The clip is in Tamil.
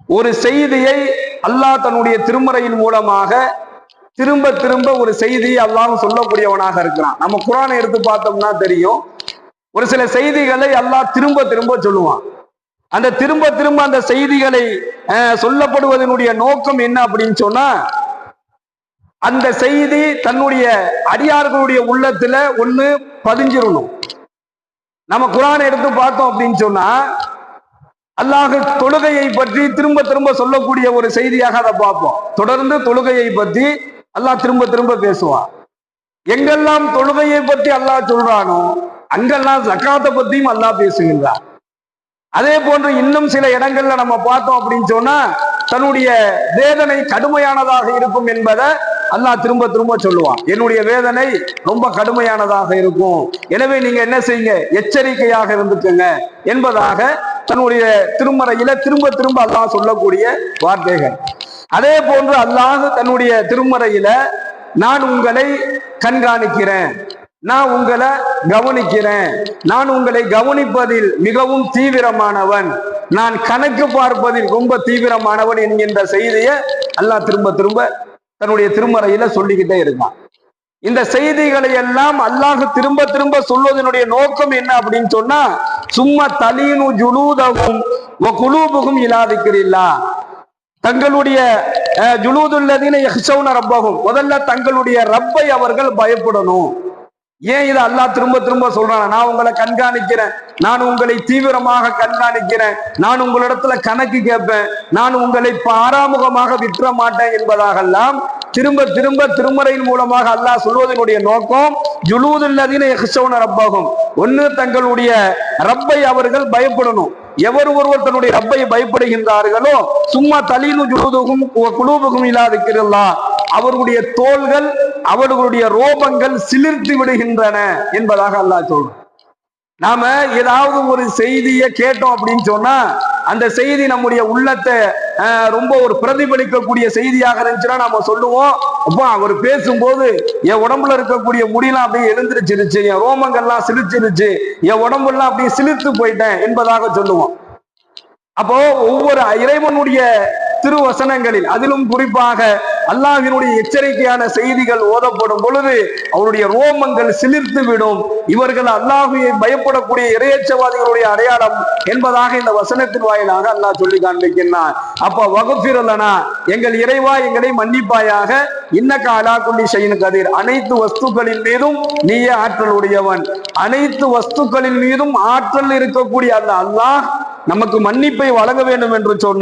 ஒரு செய்தியை அல்லாஹ் தன்னுடைய திருமறையின் மூலமாக திரும்ப திரும்ப ஒரு செய்தியை அல்லாஹ் சொல்லக்கூடியவனாக இருக்கிறான். நம்ம குர்ஆனை எடுத்து பார்த்தோம்னா தெரியும், ஒரு சில செய்திகளை அல்லாஹ் திரும்ப திரும்ப சொல்லுவான். அந்த திரும்ப திரும்ப அந்த செய்திகளை சொல்லப்படுவதனுடைய நோக்கம் என்ன அப்படின்னு சொன்னா, அந்த செய்தி தன்னுடைய அடியார்களுடைய உள்ளத்துல ஒண்ணு பதிஞ்சிடணும். நம்ம குர்ஆனை எடுத்து பார்த்தோம் அப்படின்னு சொன்னா, அல்லாஹ் தொழுகையை பற்றி திரும்ப திரும்ப சொல்லக்கூடிய ஒரு செய்தியாக அதை பார்ப்போம். தொடர்ந்து தொழுகையை பற்றி அல்லாஹ் திரும்ப திரும்ப பேசுவான். எங்கெல்லாம் தொழுகையை பற்றி அல்லாஹ் சொல்றானோ அங்கெல்லாம் ஜக்காத்தை பற்றியும் அல்லாஹ் பேசுகின்றான். அதே போன்று இன்னும் சில இடங்கள்ல நம்ம பார்த்தோம் அப்படின்னு சொன்னா, தன்னுடைய வேதனை கடுமையானதாக இருக்கும் என்பதை அல்லாஹ் திரும்ப திரும்ப சொல்லுவான். என்னுடைய வேதனை ரொம்ப கடுமையானதாக இருக்கும், எனவே நீங்க என்ன செய்யுங்க, எச்சரிக்கையாக இருந்துக்குங்க என்பதாக தன்னுடைய திருமறையில திரும்ப திரும்ப அல்லாஹ் சொல்லக்கூடிய வார்த்தைகள். அதே போன்று அல்லாஹ் தன்னுடைய திருமறையில நான் உங்களை கண்காணிக்கிறேன், நான் உங்களை கவனிக்கிறேன், நான் உங்களை கவனிப்பதில் மிகவும் தீவிரமானவன், நான் கணக்கு பார்ப்பதில் ரொம்ப தீவிரமானவன் என்கின்ற செய்தியை அல்லாஹ் திரும்ப திரும்ப தன்னுடைய திருமறையில சொல்லிக்கிட்டே இருக்கான். இந்த செய்திகளை எல்லாம் அல்லாஹ் திரும்ப திரும்ப சொல்வதனுடைய நோக்கம் என்ன அப்படின்னு சொன்னா, சும்மா தலீனு ஜுலூதகும் குலூபுகும் இலாதிக்கிறில்லா, தங்களுடைய ஜுலூதுல்லதீன யஹ்ஷௌன ரப்பஹும், முதல்ல தங்களுடைய ரப்பை அவர்கள் பயப்படணும். ஏன் இதை அல்லாஹ் திரும்ப திரும்ப சொல்றான்? நான் உங்களை கண்காணிக்கிறேன், நான் உங்களை தீவிரமாக கண்காணிக்கிறேன், நான் உங்களிடத்துல கணக்கு கேட்பேன், நான் உங்களை பாராமுகமாக விற்ற மாட்டேன் என்பதாகலாம் திரும்ப திரும்ப திருமறையின் மூலமாக அல்லாஹ் சொல்வதனுடைய நோக்கம் ஜுலூதுல்லதீன யஹ்ஷௌன ரப்பஹும், ஒன்னு தங்களுடைய ரப்பை அவர்கள் பயப்படணும். எவர் ஒருவர் தன்னுடைய ரப்பை பயப்படுகின்றார்களோ சும்மா தலீனு ஜுலூதுகும் குலூபுகும் இலாதிக்கிறில்லா, அவர்களுடைய தோள்கள் அவர்களுடைய ரோபங்கள் சிலிர்த்து விடுகின்றன என்பதாக அல்லாஹ் சொல்றான். நாம ஏதாவது ஒரு செய்தியை கேட்டோம் அப்படின்னு சொன்னா, அந்த செய்தி நம்முடைய உள்ளத்தை ரொம்ப ஒரு பிரதிபலிக்கக்கூடிய செய்தியாக இருந்துச்சுன்னா நாம சொல்லுவோம், அப்போ அவர் பேசும்போது என் உடம்புல இருக்கக்கூடிய முடியெல்லாம் அப்படியே எழுந்திருச்சிருச்சு, என் ரோமங்கள்லாம் சிலிச்சிருச்சு, என் உடம்புலாம் அப்படியே சிலிர்த்து போயிட்டேன் என்பதாக சொல்லுவோம். அப்போ ஒவ்வொரு இறைவனுடைய திருவசனங்களில், அதிலும் குறிப்பாக அல்லாஹ்வினுடைய எச்சரிக்கையான செய்திகள் ஓதப்படும் பொழுது அவருடைய ரோமங்கள் சிலிர்த்து விடும். இவர்கள் அல்லாஹ்வை பயப்படக்கூடிய இறையச்சவாதிகளுடைய அடையாளம் என்பதாக இந்த வசனத்தின் வாயிலாக அல்லாஹ் சொல்லி காண்பிக்கின்றான். அப்ப வகுஃபிர் லனா, எங்கள் இறைவா எங்களை மன்னிப்பாயாக, இன்னக அலா குல்லி ஷைஇன் கதீர், அனைத்து வஸ்துக்களின் மீதும் நீயே ஆற்றல் உடையவன், அனைத்து வஸ்துக்களின் மீதும் ஆற்றல் இருக்கக்கூடிய அந்த அல்லாஹ் நமக்கு மன்னிப்பை வழங்க வேண்டும் என்று சொன்னார்.